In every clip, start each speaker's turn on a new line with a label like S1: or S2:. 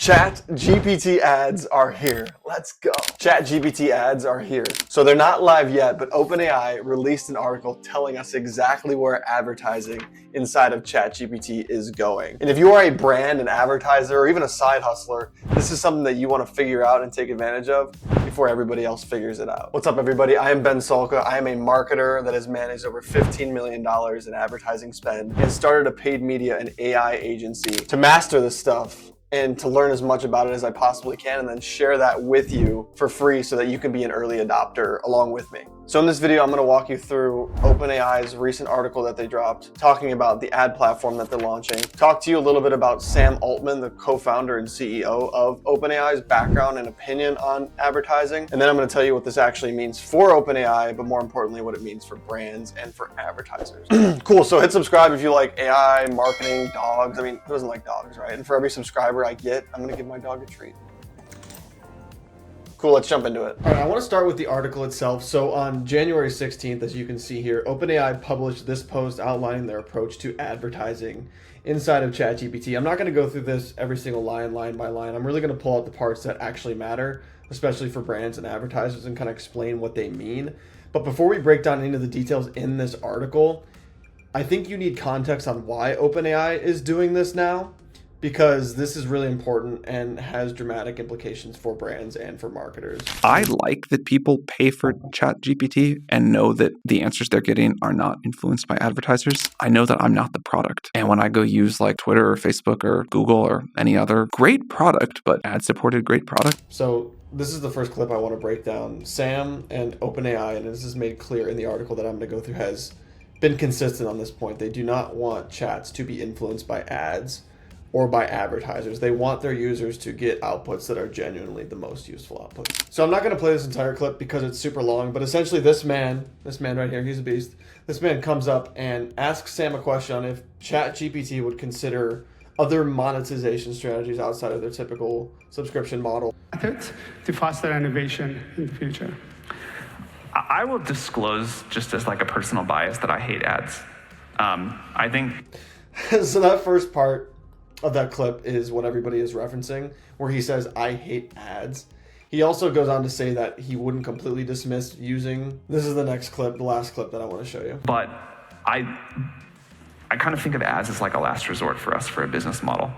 S1: ChatGPT ads are here. Let's go. ChatGPT ads are here. So they're not live yet, but OpenAI released an article telling us exactly where advertising inside of ChatGPT is going. And if you are a brand, an advertiser, or even a side hustler, this is something that you want to figure out and take advantage of before everybody else figures it out. What's up, everybody? I am Ben Solka. I am a marketer that has managed over $15 million in advertising spend and started a paid media and AI agency to master this stuff and to learn as much about it as I possibly can, and then share that with you for free so that you can be an early adopter along with me. So in this video, I'm going to walk you through OpenAI's recent article that they dropped, talking about the ad platform that they're launching, talk to you a little bit about Sam Altman, the co-founder and CEO of OpenAI's background and opinion on advertising, and then I'm going to tell you what this actually means for OpenAI, but more importantly, what it means for brands and for advertisers. Cool, so hit subscribe if you like AI, marketing, dogs. I mean, who doesn't like dogs, right? And for every subscriber I get, I'm going to give my dog a treat. Cool, let's jump into it. All right, I want to start with the article itself. So on January 16th, as you can see here, OpenAI published this post outlining their approach to advertising inside of ChatGPT. I'm not going to go through this every single line by line. I'm really going to pull out the parts that actually matter, especially for brands and advertisers, and kind of explain what they mean. But before we break down into the details in this article, I think you need context on why OpenAI is doing this now, because this is really important and has dramatic implications for brands and for marketers.
S2: I like that people pay for ChatGPT and know that the answers they're getting are not influenced by advertisers. I know that I'm not the product. And when I go use like Twitter or Facebook or Google or any other great product, but ad-supported great product.
S1: So this is the first clip I want to break down. Sam and OpenAI, and this is made clear in the article that I'm going to go through, has been consistent on this point. They do not want chats to be influenced by ads or by advertisers. They want their users to get outputs that are genuinely the most useful outputs. So I'm not going to play this entire clip because it's super long, but essentially this man right here, he's a beast. This man comes up and asks Sam a question on if ChatGPT would consider other monetization strategies outside of their typical subscription model
S3: to foster innovation in the future.
S4: I will disclose, just as like a personal bias, that I hate ads. I think...
S1: So that first part of that clip is what everybody is referencing, where he says, I hate ads. He also goes on to say that he wouldn't completely dismiss using... This is the next clip, the last clip that I want to show you.
S4: But I kind of think of ads as like a last resort for us for a business model.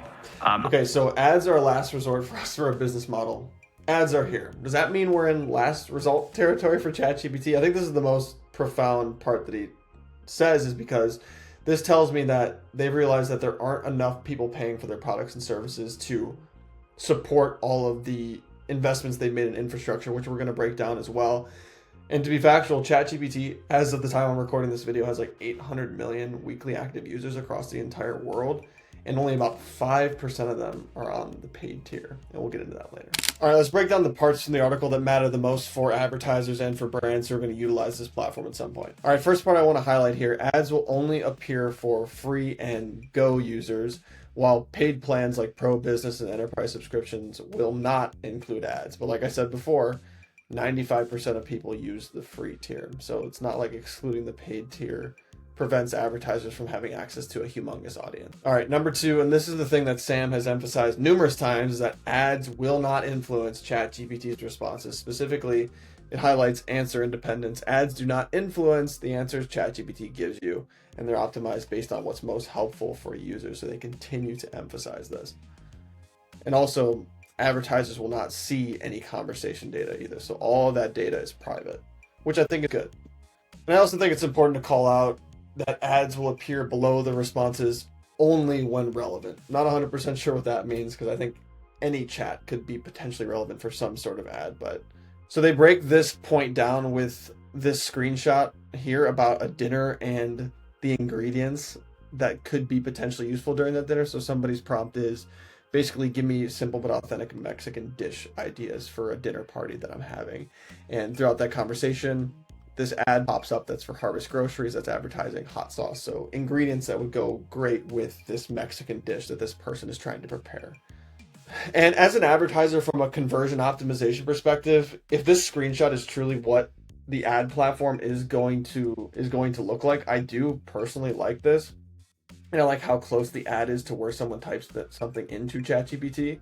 S1: Okay, so ads are a last resort for us for a business model. Ads are here. Does that mean we're in last result territory for ChatGPT? I think this is the most profound part that he says, is because this tells me that they've realized that there aren't enough people paying for their products and services to support all of the investments they've made in infrastructure, which we're going to break down as well. And to be factual, ChatGPT, as of the time I'm recording this video, has like 800 million weekly active users across the entire world, and only about 5% of them are on the paid tier. And we'll get into that later. All right, let's break down the parts from the article that matter the most for advertisers and for brands who are going to utilize this platform at some point. All right, first part I want to highlight here, ads will only appear for free and Go users, while paid plans like Pro, Business, and Enterprise subscriptions will not include ads. But like I said before, 95% of people use the free tier. So it's not like excluding the paid tier prevents advertisers from having access to a humongous audience. All right, number two, and this is the thing that Sam has emphasized numerous times, is that ads will not influence ChatGPT's responses. Specifically, it highlights answer independence. Ads do not influence the answers ChatGPT gives you, and they're optimized based on what's most helpful for users, so they continue to emphasize this. And also, advertisers will not see any conversation data either, so all of that data is private, which I think is good. And I also think it's important to call out that ads will appear below the responses only when relevant. Not 100% sure what that means, because I think any chat could be potentially relevant for some sort of ad. But so they break this point down with this screenshot here about a dinner and the ingredients that could be potentially useful during that dinner. So somebody's prompt is basically, give me simple but authentic Mexican dish ideas for a dinner party that I'm having. And throughout that conversation, this ad pops up that's for Harvest Groceries, that's advertising hot sauce. So ingredients that would go great with this Mexican dish that this person is trying to prepare. And as an advertiser, from a conversion optimization perspective, if this screenshot is truly what the ad platform is going to look like, I do personally like this. And I like how close the ad is to where someone types something into ChatGPT.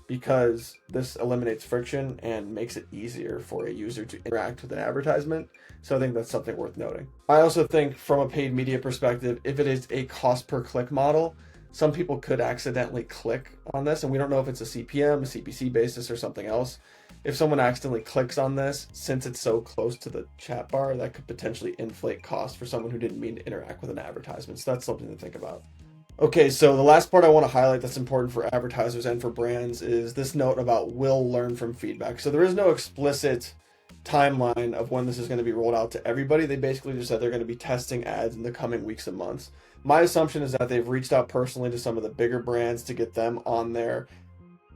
S1: because this eliminates friction and makes it easier for a user to interact with an advertisement. So I think that's something worth noting. I also think from a paid media perspective, if it is a cost per click model, some people could accidentally click on this, and we don't know if it's a CPM, a CPC basis, or something else. If someone accidentally clicks on this, since it's so close to the chat bar, that could potentially inflate costs for someone who didn't mean to interact with an advertisement. So that's something to think about. Okay, so the last part I want to highlight that's important for advertisers and for brands is this note about will learn from feedback. So there is no explicit timeline of when this is going to be rolled out to everybody. They basically just said they're going to be testing ads in the coming weeks and months. My assumption is that they've reached out personally to some of the bigger brands to get them on there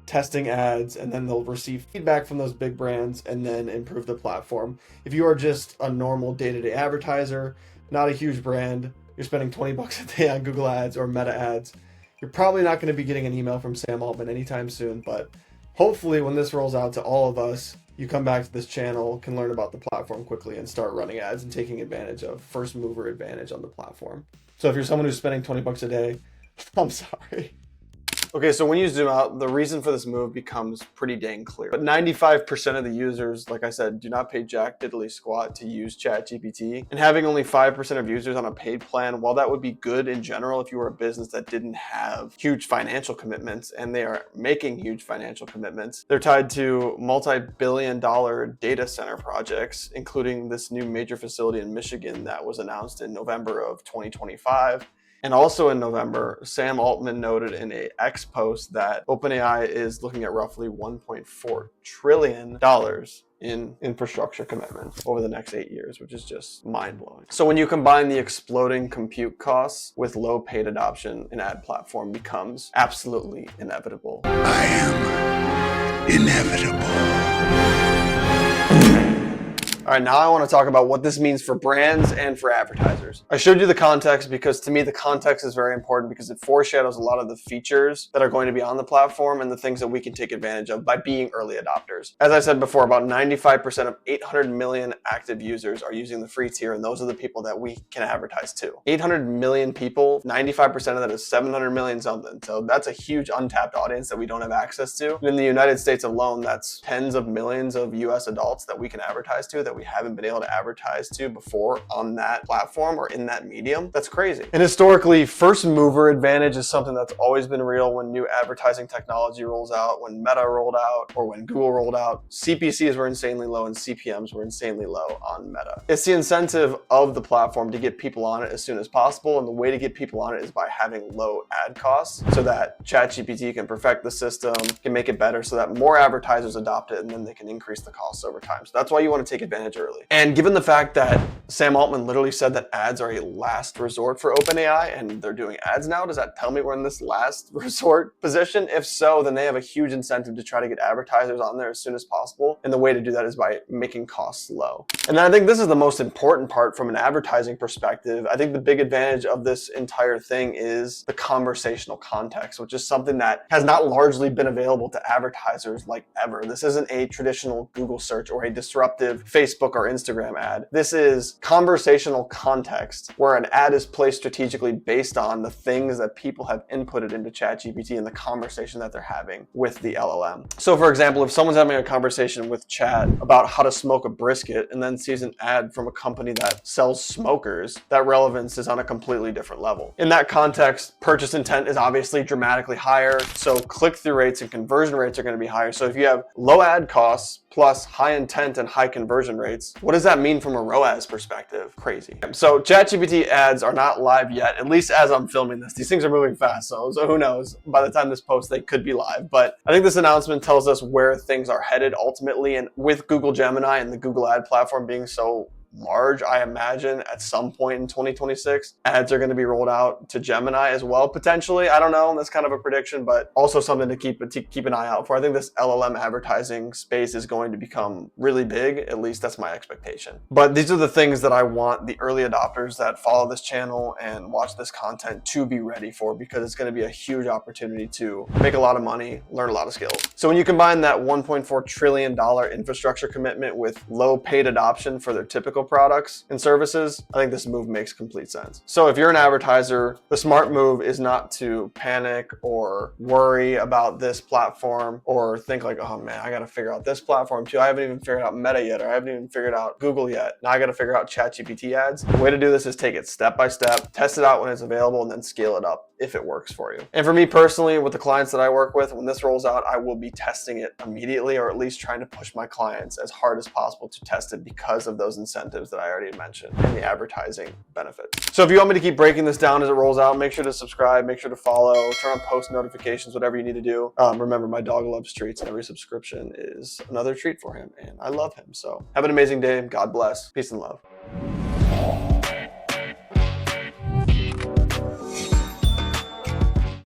S1: testing ads, and then they'll receive feedback from those big brands and then improve the platform. If you are just a normal day-to-day advertiser, not a huge brand, you're spending $20 a day on Google ads or Meta ads, you're probably not going to be getting an email from Sam Altman anytime soon. But hopefully when this rolls out to all of us, you come back to this channel, can learn about the platform quickly and start running ads and taking advantage of first mover advantage on the platform. So if you're someone who's spending $20 a day, I'm sorry. Okay, so when you zoom out, the reason for this move becomes pretty dang clear. But 95% of the users, like I said, do not pay jack diddly squat to use ChatGPT. And having only 5% of users on a paid plan, while that would be good in general if you were a business that didn't have huge financial commitments, and they are making huge financial commitments, they're tied to multi-billion-dollar data center projects, including this new major facility in Michigan that was announced in November of 2025. And also in November, Sam Altman noted in a X post that OpenAI is looking at roughly $1.4 trillion in infrastructure commitments over the next 8 years, which is just mind-blowing. So when you combine the exploding compute costs with low paid adoption, an ad platform becomes absolutely inevitable.
S5: I am inevitable.
S1: All right, now I want to talk about what this means for brands and for advertisers. I showed you the context because to me the context is very important because it foreshadows a lot of the features that are going to be on the platform and the things that we can take advantage of by being early adopters. As I said before, about 95% of 800 million active users are using the free tier, and those are the people that we can advertise to. 800 million people, 95% of that is 700 million something. So that's a huge untapped audience that we don't have access to. And in the United States alone, that's tens of millions of US adults that we can advertise to that we haven't been able to advertise to before on that platform or in that medium. That's crazy. And historically, first mover advantage is something that's always been real when new advertising technology rolls out, when Meta rolled out, or when Google rolled out. CPCs were insanely low and CPMs were insanely low on Meta. It's the incentive of the platform to get people on it as soon as possible, and the way to get people on it is by having low ad costs so that ChatGPT can perfect the system, can make it better so that more advertisers adopt it, and then they can increase the costs over time. So that's why you want to take advantage early. And given the fact that Sam Altman literally said that ads are a last resort for OpenAI and they're doing ads now, does that tell me we're in this last resort position? If so, then they have a huge incentive to try to get advertisers on there as soon as possible. And the way to do that is by making costs low. And then I think this is the most important part from an advertising perspective. I think the big advantage of this entire thing is the conversational context, which is something that has not largely been available to advertisers like ever. This isn't a traditional Google search or a disruptive Facebook or Instagram ad. This is conversational context where an ad is placed strategically based on the things that people have inputted into ChatGPT and the conversation that they're having with the LLM. So for example, if someone's having a conversation with Chat about how to smoke a brisket and then sees an ad from a company that sells smokers, that relevance is on a completely different level. In that context, purchase intent is obviously dramatically higher, so click-through rates and conversion rates are going to be higher. So if you have low ad costs plus high intent and high conversion rates, what does that mean from a ROAS perspective? Crazy. So ChatGPT ads are not live yet, at least as I'm filming this. These things are moving fast, so who knows? By the time this posts, they could be live. But I think this announcement tells us where things are headed ultimately, and with Google Gemini and the Google ad platform being so large, I imagine at some point in 2026, ads are going to be rolled out to Gemini as well, potentially. I don't know. That's kind of a prediction, but also something to keep an eye out for. I think this LLM advertising space is going to become really big. At least that's my expectation. But these are the things that I want the early adopters that follow this channel and watch this content to be ready for, because it's going to be a huge opportunity to make a lot of money, learn a lot of skills. So when you combine that $1.4 trillion infrastructure commitment with low paid adoption for their typical technical products and services, I think this move makes complete sense. So if you're an advertiser, the smart move is not to panic or worry about this platform or think like, oh man, I got to figure out this platform too. I haven't even figured out Meta yet, or I haven't even figured out Google yet. Now I got to figure out ChatGPT ads. The way to do this is take it step by step, test it out when it's available, and then scale it up if it works for you. And for me personally, with the clients that I work with, when this rolls out, I will be testing it immediately, or at least trying to push my clients as hard as possible to test it because of those incentives that I already mentioned and the advertising benefits. So if you want me to keep breaking this down as it rolls out, make sure to subscribe, make sure to follow, turn on post notifications, whatever you need to do. Remember, my dog loves treats, and every subscription is another treat for him, and I love him. So have an amazing day. God bless. Peace and love.